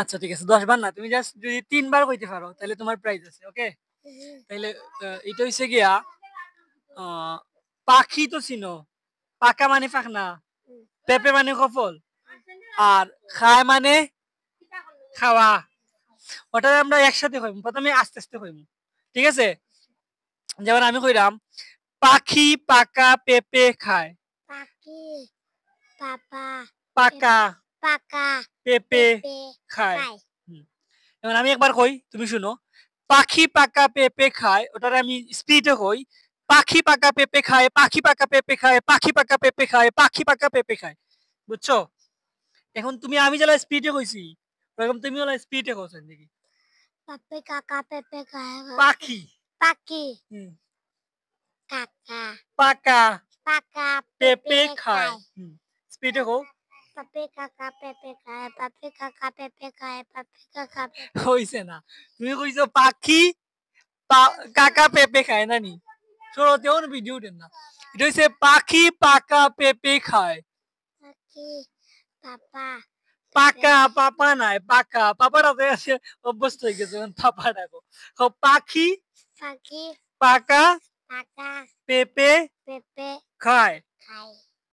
আচ্ছা ঠিক আছে 10 বার না তুমি জাস্ট যদি 3 বার কইতে পারো তাহলে তোমার প্রাইজ আছে ওকে তাহলে এটা হইছে গিয়া পাখি তো চিনো পাকা মানে পাখনা পেঁপে মানে কফল আর খায় মানে খাওয়া ওটা আমরা একসাথে কইম প্রথমে আস্তে আস্তে কইম ঠিক আছে যেমন আমি কইরাম পাখি পাকা পেঁপে খায় পাখি পাপা পাকা পাকা পেঁপে খায় এবার আমি একবার কই তুমি শুনো পাখি পাকা পেঁপে খায় ওটারে আমি স্পিডে কই পাখি পাকা পেঁপে খায় পাখি পাকা পেঁপে খায় পাখি পাকা পেঁপে খায় পাখি পাকা পেঁপে খায় বুঝছো এখন তুমি আমি যেটা স্পিডে কইছি ওরকম তুমি ওলা স্পিডে কইছো নাকি পাপে কাকা পেপে খায় পাখি পাখি কাকা পাকা পাকা পেঁপে খায় স্পিডে কও পাপে কাকা পেপে খায় পাপে কাকা পেপে খায় পাপে কাকা হইছে না তুমি কইছো পাখি কাকা পেঁপে খায় না নি শোনো তেমন ভিডিও দেন না এটা হইছে পাখি পাকা পেঁপে খায় পাখি পাপা পাকা পাপা নাই পাকা পাপাটা তো আছে অভ্যস্ত হয়ে গেছে পাপা ডাকো পাখি পাখি পাকা পাকা পেঁপে পেপে খায় খায়